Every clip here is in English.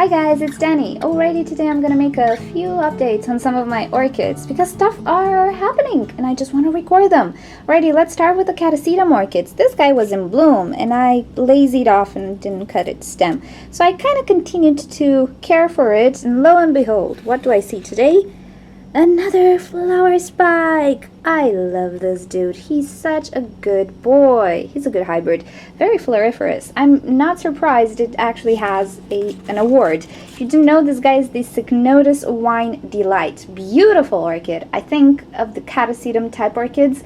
Hi guys, it's Danny. Alrighty, today I'm gonna make a few updates on some of my orchids because stuff are happening and I just want to record them. Alrighty, let's start with the Catasetum orchids. This guy was in bloom and I lazied off and didn't cut its stem. So I kind of continued to care for it, and lo and behold, what do I see today? Another flower spike! I love this dude. He's such a good boy. He's a good hybrid. Very floriferous. I'm not surprised it actually has an award. If you didn't know, this guy is the Cycnodes Wine Delight. Beautiful orchid. I think of the Catasetum type orchids,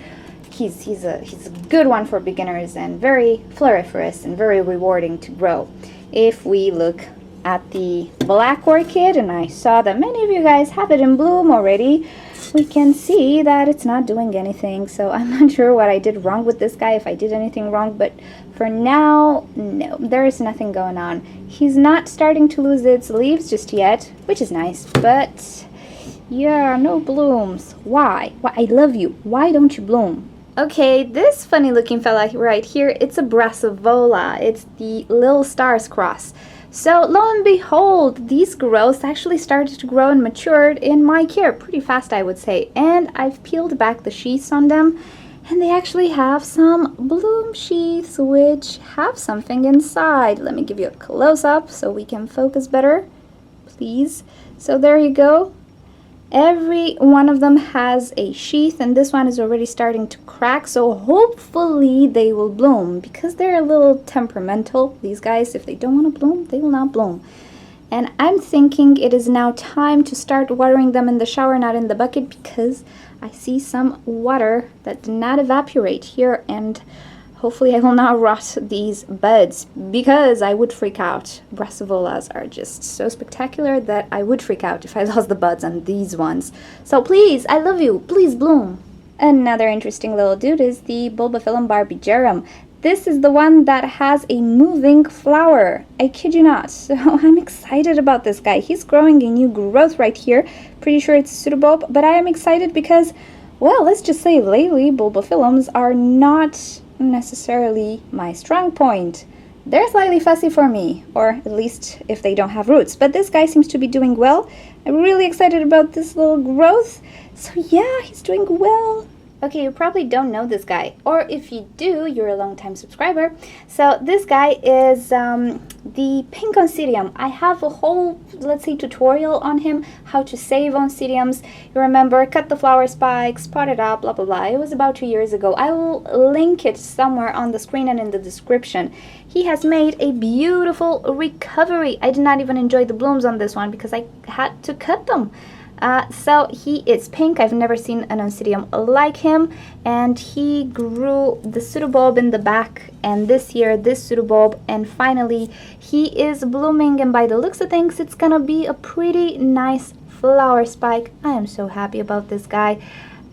he's a good one for beginners and very floriferous and very rewarding to grow. If we look at the black orchid, and I saw that many of you guys have it in bloom already, we can see that it's not doing anything. So I'm not sure what I did wrong with this guy, if I did anything wrong, but for now, no, there is nothing going on. He's not starting to lose its leaves just yet, which is nice, but yeah, no blooms. Why? I love you. Why don't you bloom? Okay, this funny looking fella right here, it's a Brassavola. It's the Little Stars cross. So lo and behold, these growths actually started to grow and matured in my care pretty fast, I would say. And I've peeled back the sheaths on them, and they actually have some bloom sheaths which have something inside. Let me give you a close-up so we can focus better, please. So there you go. Every one of them has a sheath, and this one is already starting to crack, so hopefully they will bloom, because they're a little temperamental, these guys. If they don't want to bloom, they will not bloom. And I'm thinking it is now time to start watering them in the shower, not in the bucket, because I see some water that did not evaporate here, and hopefully I will not rot these buds, because I would freak out. Brassavolas are just so spectacular that I would freak out if I lost the buds on these ones. So please, I love you, please bloom. Another interesting little dude is the Bulbophyllum barbigerum. This is the one that has a moving flower. I kid you not. So I'm excited about this guy. He's growing a new growth right here. Pretty sure it's pseudobulb, but I am excited because, well, let's just say lately Bulbophylums are not necessarily my strong point. They're slightly fussy for me, or at least if they don't have roots, but this guy seems to be doing well. I'm really excited about this little growth. So yeah, he's doing well. Okay, you probably don't know this guy, or if you do, you're a long-time subscriber. So this guy is the pink Oncidium. I have a whole, let's say, tutorial on him, how to save Oncidiums. You remember, cut the flower spikes, pot it up, blah blah blah. It was about 2 years ago. I will link it somewhere on the screen and in the description. He has made a beautiful recovery. I did not even enjoy the blooms on this one because I had to cut them. So he is pink. I've never seen an Oncidium like him, and he grew the pseudobulb in the back, and this year this pseudobulb, and finally he is blooming, and by the looks of things it's gonna be a pretty nice flower spike. I am so happy about this guy.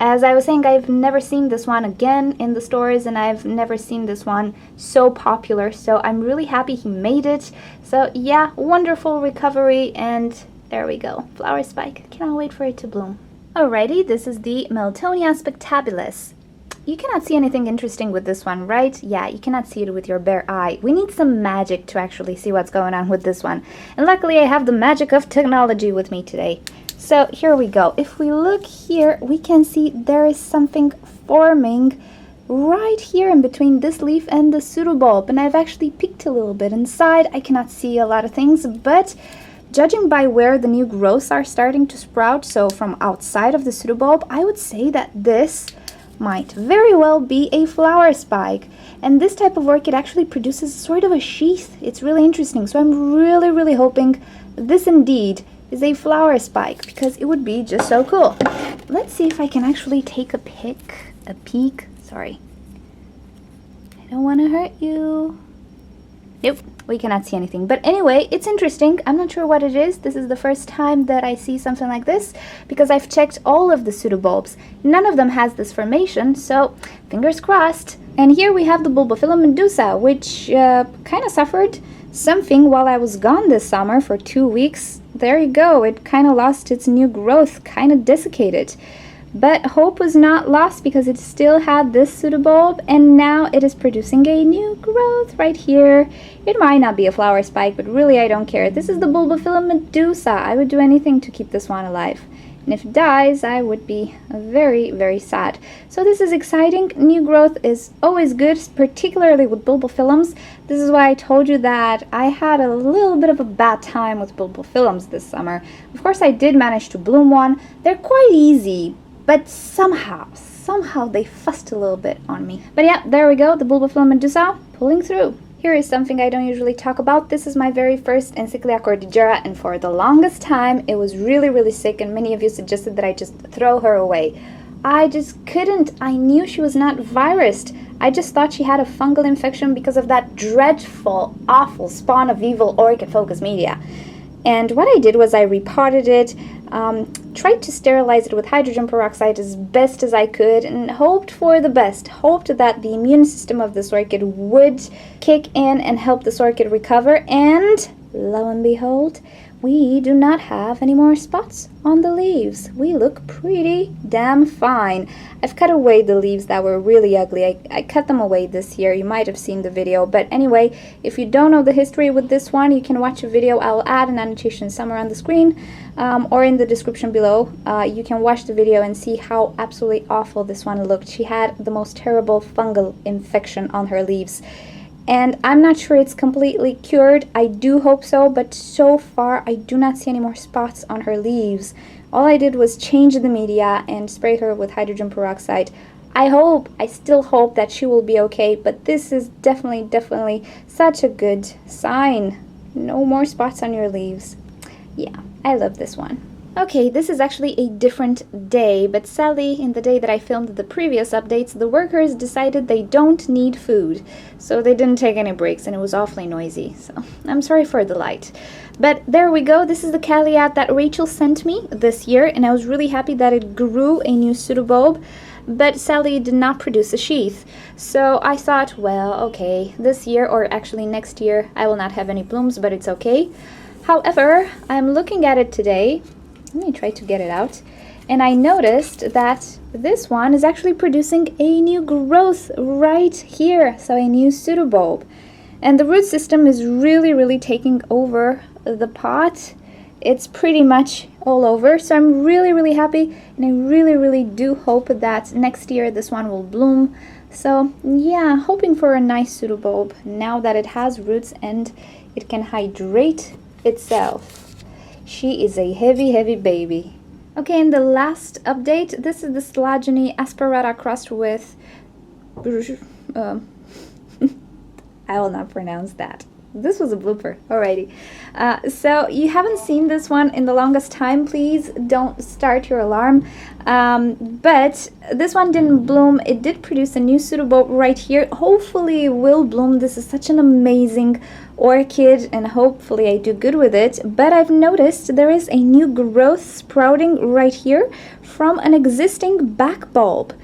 As I was saying, I've never seen this one again in the stores, and I've never seen this one so popular, so I'm really happy he made it. So yeah, wonderful recovery, and there we go, flower spike. Cannot wait for it to bloom. Alrighty, this is the Miltonia Spectabilis. You cannot see anything interesting with this one, right? Yeah, you cannot see it with your bare eye. We need some magic to actually see what's going on with this one. And luckily I have the magic of technology with me today. So here we go. If we look here, we can see there is something forming right here in between this leaf and the pseudobulb. And I've actually peeked a little bit inside. I cannot see a lot of things, but judging by where the new growths are starting to sprout, so from outside of the pseudobulb, I would say that this might very well be a flower spike. And this type of orchid actually produces sort of a sheath. It's really interesting. So I'm really hoping this indeed is a flower spike, because it would be just so cool. Let's see if I can actually take a peek. Sorry. I don't want to hurt you. Nope, we cannot see anything. But anyway, it's interesting. I'm not sure what it is. This is the first time that I see something like this, because I've checked all of the pseudobulbs. None of them has this formation, so fingers crossed. And here we have the Bulbophylum Medusa, which kind of suffered something while I was gone this summer for 2 weeks. There you go. It kind of lost its new growth, kind of desiccated. But hope was not lost because it still had this pseudobulb, and now it is producing a new growth right here. It might not be a flower spike, but really I don't care. This is the Bulbophyllum Medusa. I would do anything to keep this one alive. And if it dies, I would be very, very sad. So this is exciting. New growth is always good, particularly with bulbophyllums. This is why I told you that I had a little bit of a bad time with bulbophyllums this summer. Of course, I did manage to bloom one. They're quite easy, but somehow they fussed a little bit on me. But yeah, there we go, the Bulbophyllum Medusa pulling through. Here is something I don't usually talk about. This is my very first Encyclia cordillera, and for the longest time it was really, really sick, and many of you suggested that I just throw her away. I just couldn't. I knew she was not virused. I just thought she had a fungal infection because of that dreadful, awful spawn of evil orchid focus media. And what I did was I repotted it, tried to sterilize it with hydrogen peroxide as best as I could, and hoped for the best. Hoped that the immune system of this orchid would kick in and help this orchid recover, and lo and behold, we do not have any more spots on the leaves. We look pretty damn fine. I've cut away the leaves that were really ugly. I cut them away this year. You might have seen the video. But anyway, if you don't know the history with this one, you can watch a video. I'll add an annotation somewhere on the screen or in the description below. You can watch the video and see how absolutely awful this one looked. She had the most terrible fungal infection on her leaves. And I'm not sure it's completely cured. I do hope so, but so far I do not see any more spots on her leaves. All I did was change the media and spray her with hydrogen peroxide. I still hope that she will be okay, but this is definitely such a good sign. No more spots on your leaves. Yeah, I love this one. Okay, this is actually a different day, but sadly, in the day that I filmed the previous updates, the workers decided they don't need food, so they didn't take any breaks, and it was awfully noisy, so I'm sorry for the light. But there we go. This is the Cattleya that Rachel sent me this year, and I was really happy that it grew a new pseudobulb, but sadly it did not produce a sheath. So I thought, well, okay, this year, or actually next year, I will not have any blooms, but it's okay. However, I'm looking at it today. Let me try to get it out. And I noticed that this one is actually producing a new growth right here. So a new pseudobulb. And the root system is really taking over the pot. It's pretty much all over. So I'm really happy. And I really do hope that next year this one will bloom. So yeah, hoping for a nice pseudobulb now that it has roots and it can hydrate itself. She is a heavy baby. Okay, and the last update, this is the Coelogyne aspirata crossed with I will not pronounce that. This was a blooper. Alrighty. So you haven't seen this one in the longest time. Please don't start your alarm. But this one didn't bloom. It did produce a new pseudobulb right here. Hopefully it will bloom. This is such an amazing orchid, and hopefully I do good with it. But I've noticed there is a new growth sprouting right here from an existing back bulb.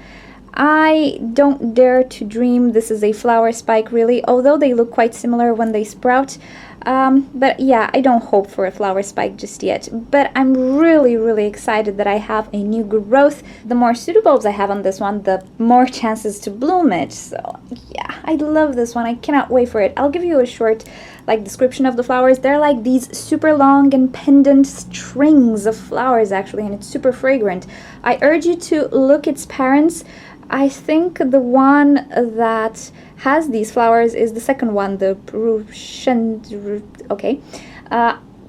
I don't dare to dream this is a flower spike, really, although they look quite similar when they sprout. But yeah, I don't hope for a flower spike just yet. But I'm really excited that I have a new growth. The more pseudobulbs I have on this one, the more chances to bloom it. So yeah, I love this one. I cannot wait for it. I'll give you a short description of the flowers. They're like these super long and pendant strings of flowers, actually, and it's super fragrant. I urge you to look its parents. I think the one that has these flowers is the second one, the okay.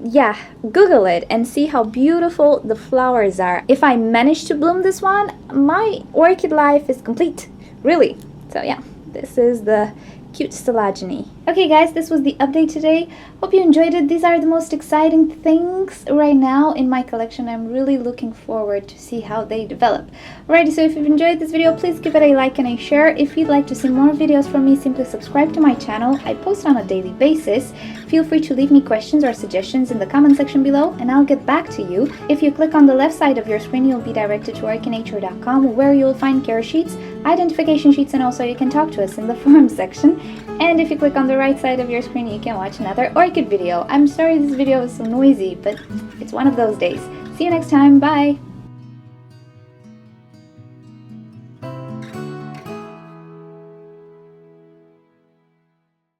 Yeah, Google it and see how beautiful the flowers are. If I manage to bloom this one, my orchid life is complete, really. So yeah, this is the cute Coelogyne. Okay guys, this was the update today. Hope you enjoyed it. These are the most exciting things right now in my collection. I'm really looking forward to see how they develop. Alrighty, so if you've enjoyed this video, please give it a like and a share. If you'd like to see more videos from me, simply subscribe to my channel. I post on a daily basis. Feel free to leave me questions or suggestions in the comment section below, and I'll get back to you. If you click on the left side of your screen, you'll be directed to orchidnature.com, where you'll find care sheets, identification sheets, and also you can talk to us in the forum section. And if you click on the right side of your screen, you can watch another orchid video. I'm sorry this video is so noisy, but it's one of those days. See you next time. Bye!